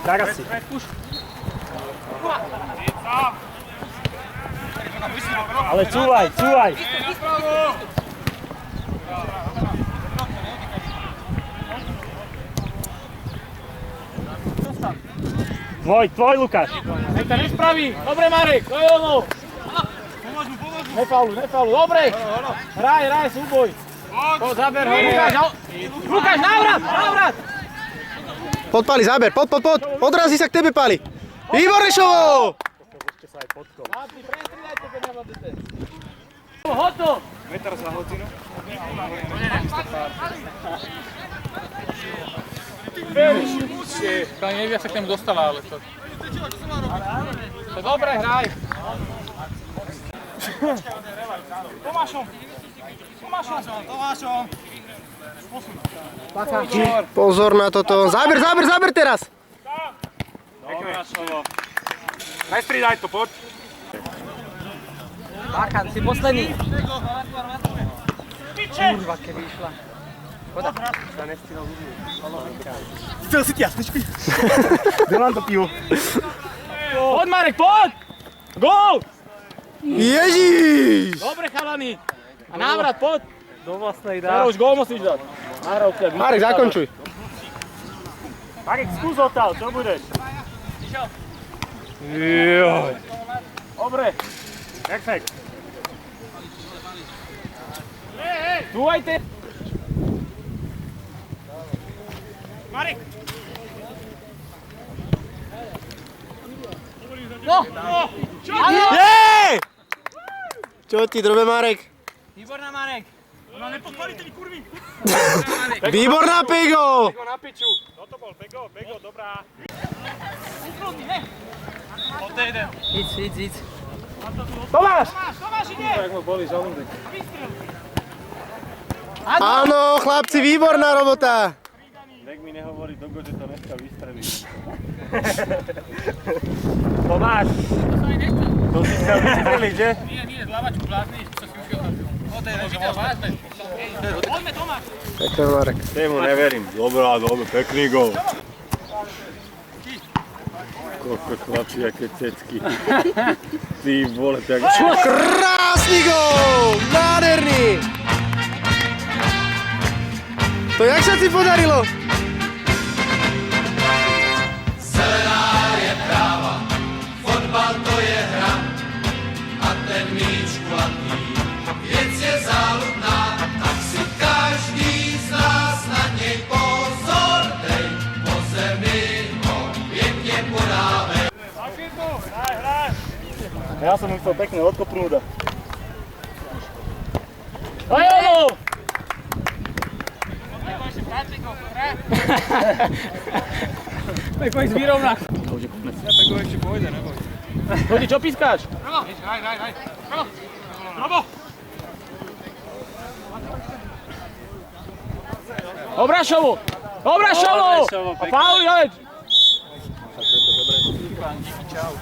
Ragazzi. Ale čúvaj, čúvaj. Tvoj Lukáš. Nech sa nespraví. Dobre, Marek, to je ono. Nefauluj, dobre. Hraj, súboj. Poď, zaber ho. Lukáš, návrat. Poď, Pali, záber, poď. Odrazí sa k tebe, Pali. Výborne, Šovo! Chlapi, prestrídajte, keď nevládete. Hotov. Meter za hodinu. Pani Evia sa k nemu dostala, ale to... To je dobre, hraj. Tomášom. Pozor na toto. Záber teraz. Dobre, Šovo. Prestrídaj to, poď. Markan, si posledný. Kurva, keby išla. Chcel si ti jasničky? Dám to pivo. Poď, Marek, poď! Gól! Ježiš! Dobre, chalani. A návrat, poď. Do vlastnej dá. Teraz už gól musíš dať. Nahrávka. Marek, zakončuj. Marek, skús odtiaľ, čo budeš? Joj. Dobre. Perfekt. Dúvajte. Marek! No! Jej! Čo ti drobe, Marek? Výborná, Marek. No nepodpalite mi, kurvy! Výborná, Pego! Pego na piču. Toto bol Pego, dobrá. Odejde. Íď. Tomáš! Jak ma boli žalúdek. Áno, chlapci, výborná robota. Nech mi nehovorí Dogo, že to dneska vystrelí. Tomáš! To si chcel vystreliť, že? Nie, zlávačku blázniš, čo si ušiel. Vážne. Poďme, Tomáš! Pekne, Marek. Tému neverím. Dobrá, pekný gól. Koľko chlapci, aké cecky. Ty vole, tak... Krásny gól! Nádherný! To jak sa ti podarilo? Zelená je práva, fotbal to je hra a ten míč kulatý, věc je záludná, tak si každý z nás na něj pozor dej, po zemi ho pěkně podávej. Ja som mu chcel pekne odkopnúť. Hej, ono! Peko ísť vyrovnať. To už je konec. Peko ešte pôjde, neboj. Chodí, čo pískáš? Hraj. Bravo! Obrašovu! A Pauli, ale... Čau.